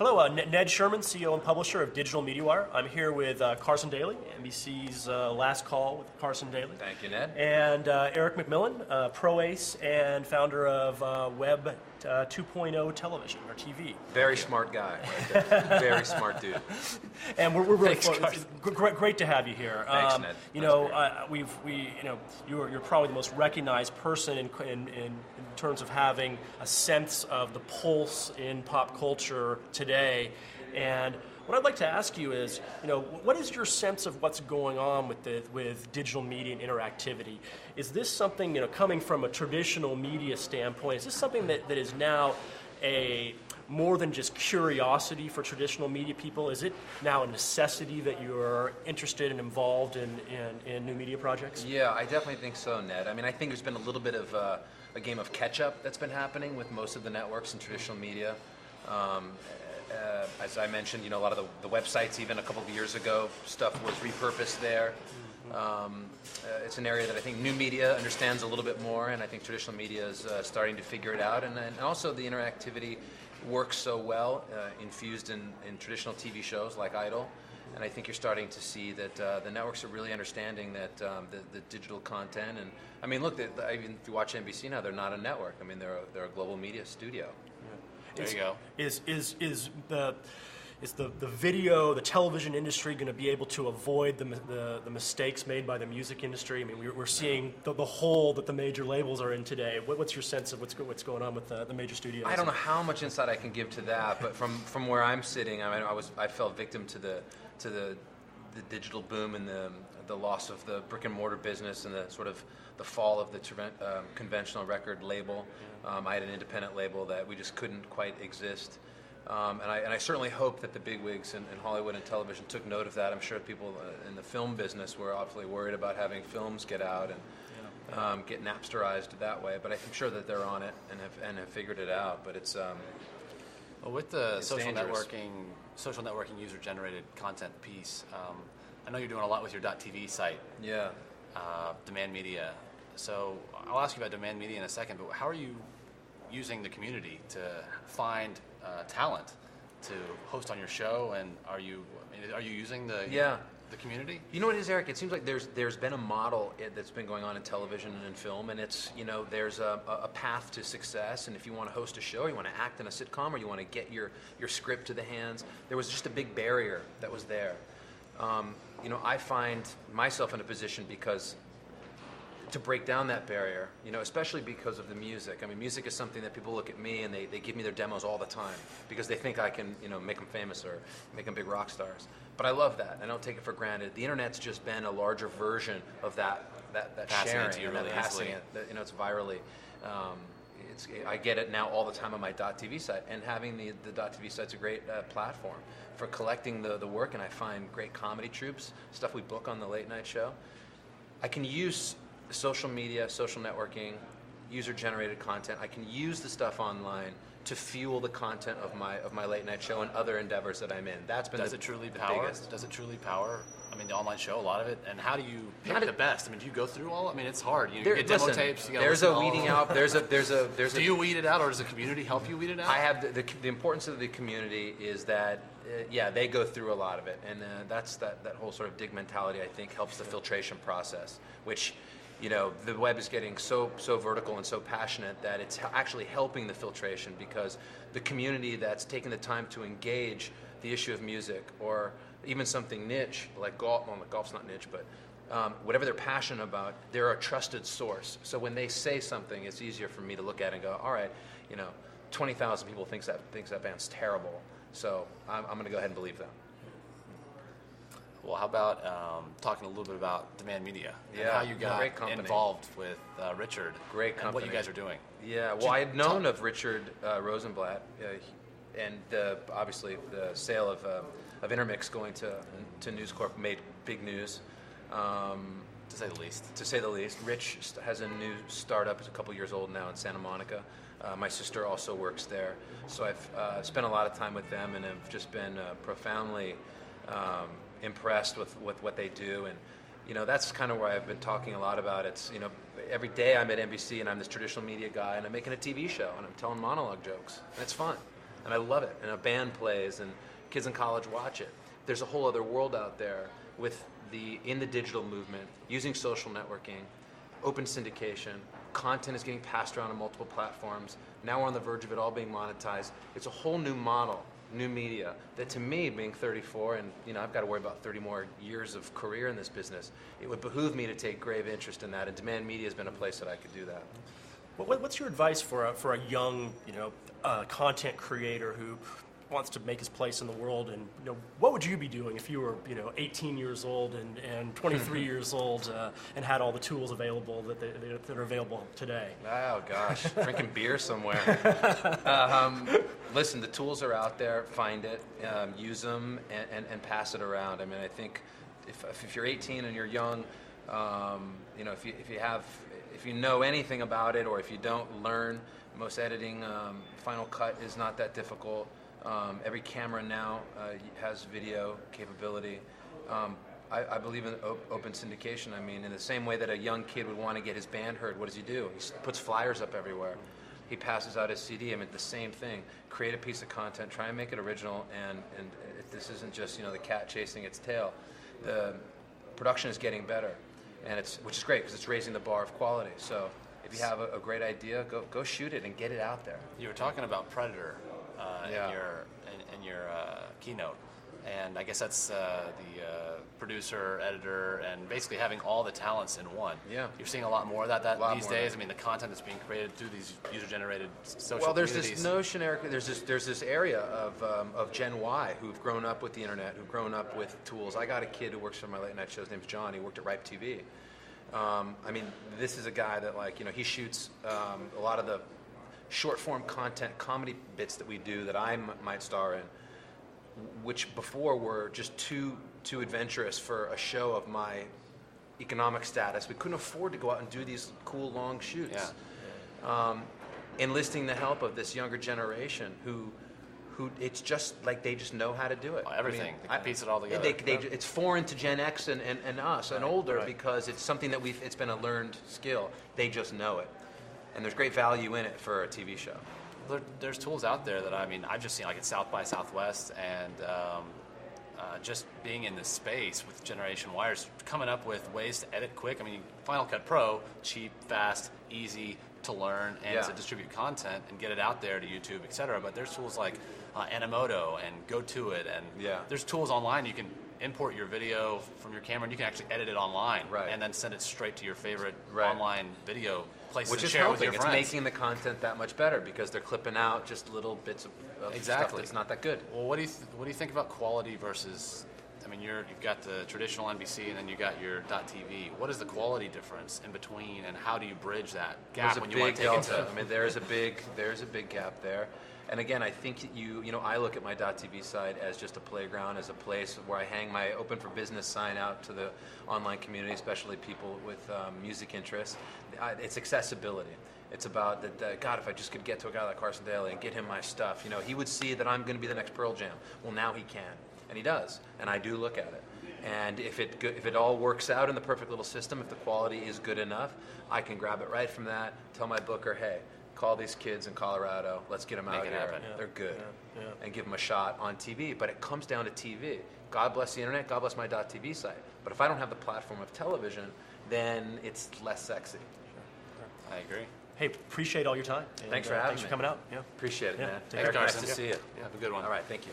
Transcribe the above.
Hello, Ned Sherman, CEO and publisher of Digital MediaWire. I'm here with Carson Daly, NBC's Last Call with Carson Daly. Thank you, Ned. And Eric McMillan, pro-ace and founder of Web 2.0 television, or TV. Very smart guy, right there. Very smart dude. And we're really Thanks, great to have you here. Thanks, Ned. You're probably the most recognized person in terms of having a sense of the pulse in pop culture today. And what I'd like to ask you is, what is your sense of what's going on with digital media and interactivity? Is this something, coming from a traditional media standpoint, is this something that is now a more than just curiosity for traditional media people? Is it now a necessity that you're interested and involved in new media projects? Yeah, I definitely think so, Ned. I mean, I think there's been a little bit of a game of catch-up that's been happening with most of the networks and traditional media. As I mentioned, a lot of the websites, even a couple of years ago, stuff was repurposed there. It's an area that I think new media understands a little bit more, and I think traditional media is starting to figure it out. And also the interactivity works so well, infused in traditional TV shows like Idol. And I think you're starting to see that the networks are really understanding that the digital content. And I mean, look, even if you watch NBC now, they're not a network. I mean, they're a global media studio. There you go. Is the video, the television industry going to be able to avoid the mistakes made by the music industry? I mean, we're seeing the hole that the major labels are in today. What's your sense of what's going on with the major studios? I don't know how much insight I can give to that, but from where I'm sitting, I mean, I fell victim to the digital boom and the loss of the brick and mortar business and the sort of the fall of the conventional record label. I had an independent label that we just couldn't quite exist. And I certainly hope that the bigwigs in Hollywood and television took note of that. I'm sure people in the film business were awfully worried about having films get out and get Napsterized that way. But I'm sure that they're on it and have figured it out. But it's well, with the social dangerous. networking, user-generated content piece. I know you're doing a lot with your .tv site. Yeah. Demand media. So I'll ask you about demand media in a second. But how are you using the community to find talent to host on your show, and are you using the community? You know what it is, Eric? It seems like there's been a model that's been going on in television and in film, and it's there's a path to success. And if you want to host a show, you want to act in a sitcom, or you want to get your script to the hands, there was just a big barrier that was there. I find myself in a position to break down that barrier, especially because of the music. I mean, music is something that people look at me and they give me their demos all the time because they think I can, make them famous or make them big rock stars. But I love that. I don't take it for granted. The internet's just been a larger version of that sharing, to you really passing it. It's virally. I get it now all the time on my .tv site, and having the .tv site's a great platform for collecting the work, and I find great comedy troupes, stuff we book on the late night show. I can use social media, social networking, user-generated content. I can use the stuff online to fuel the content of my late night show and other endeavors that I'm in. That's been Does it truly power? Biggest. Does it truly power? I mean, the online show, a lot of it. And how do you pick the best? I mean, do you go through all? I mean, it's hard. You get demo tapes. You there's a weeding out. There's a. Do you weed it out, or does the community help you weed it out? I have the importance of the community is that they go through a lot of it, and that's that whole sort of dig mentality I think helps the filtration process, which. The web is getting so vertical and so passionate that it's actually helping the filtration because the community that's taking the time to engage the issue of music or even something niche like golf. Well, golf's not niche, but whatever they're passionate about, they're a trusted source. So when they say something, it's easier for me to look at it and go, all right, 20,000 people thinks that band's terrible, so I'm going to go ahead and believe them. Well, how about talking a little bit about demand media and how you got involved with Richard great company. And what you guys are doing? Yeah, well, I had known of Richard Rosenblatt, and obviously the sale of Intermix going to News Corp made big news. To say the least. To say the least. Rich has a new startup. It's a couple years old now in Santa Monica. My sister also works there. So I've spent a lot of time with them and have just been profoundly impressed with what they do. And that's kind of where I've been talking a lot about. It's every day I'm at NBC and I'm this traditional media guy and I'm making a TV show and I'm telling monologue jokes and it's fun. and I love it. And a band plays, and kids in college watch it. There's a whole other world out there in the digital movement, using social networking, open syndication. Content is getting passed around on multiple platforms. Now we're on the verge of it all being monetized. It's a whole new model, new media, that to me, being 34, and I've got to worry about 30 more years of career in this business, it would behoove me to take grave interest in that, and demand media has been a place that I could do that. What's your advice for a young, content creator who wants to make his place in the world? And what would you be doing if you were 18 years old and 23 years old and had all the tools available that are available today? Oh gosh, drinking beer somewhere. Listen, the tools are out there. Find it, use them, and pass it around. I mean, I think if you're 18 and you're young, if you know anything about it, or if you don't learn, most editing, Final Cut is not that difficult. Every camera now has video capability. I believe in open syndication. I mean, in the same way that a young kid would want to get his band heard, what does he do? He puts flyers up everywhere. He passes out his CD. I mean, the same thing. Create a piece of content, try and make it original, and this isn't just the cat chasing its tail. The production is getting better, which is great because it's raising the bar of quality. So if you have a great idea, go shoot it and get it out there. You were talking about Predator in your keynote, and I guess that's the producer, editor, and basically having all the talents in one. Yeah. You're seeing a lot more of that these days. I mean, the content that's being created through these user-generated social Well, there's communities. this notion, Eric, there's this area of Gen Y who've grown up with the internet, who've grown up with tools. I got a kid who works for my late night show. His name's John. He worked at Ripe TV. I mean, this is a guy that he shoots a lot of the short-form content, comedy bits that we do that I might star in, which before were just too adventurous for a show of my economic status. We couldn't afford to go out and do these cool long shoots. Yeah. Enlisting the help of this younger generation who it's just like they just know how to do it. Everything. They piece it all together. It's foreign to Gen X and us and older because it's something that it's been a learned skill. They just know it. And there's great value in it for a TV show. There's tools out there that I've just seen at South by Southwest, and just being in this space with Generation Wires, coming up with ways to edit quick. I mean, Final Cut Pro, cheap, fast, easy to learn and to distribute content and get it out there to YouTube, etc. But there's tools like Animoto and GoToIt, and there's tools online you can import your video from your camera and you can actually edit it online and then send it straight to your favorite online video places. Which to is share helping. with your It's friends. making the content that much better because they're clipping out just little bits of stuff that's not that good. Well, what do you think about quality versus? I mean, you've got the traditional NBC and then you got your .TV. What is the quality difference in between, and how do you bridge that gap when you want to take it to? I mean, there's a big gap there. And again, I think I look at my .tv site as just a playground, as a place where I hang my open for business sign out to the online community, especially people with music interests. It's accessibility. It's about that. God, if I just could get to a guy like Carson Daly and get him my stuff, he would see that I'm going to be the next Pearl Jam. Well, now he can, and he does, and I do look at it. And if it all works out in the perfect little system, if the quality is good enough, I can grab it right from that. Tell my booker, hey, call these kids in Colorado. Let's get them out here. Happen. They're good. And give them a shot on TV. But it comes down to TV. God bless the internet. God bless my .tv site. But if I don't have the platform of television, then it's less sexy. I agree. Hey, appreciate all your time. Thanks for having me. Thanks for coming out. Yeah. Appreciate it, man. Thanks, Carson. Nice to see you. Have a good one. All right, thank you.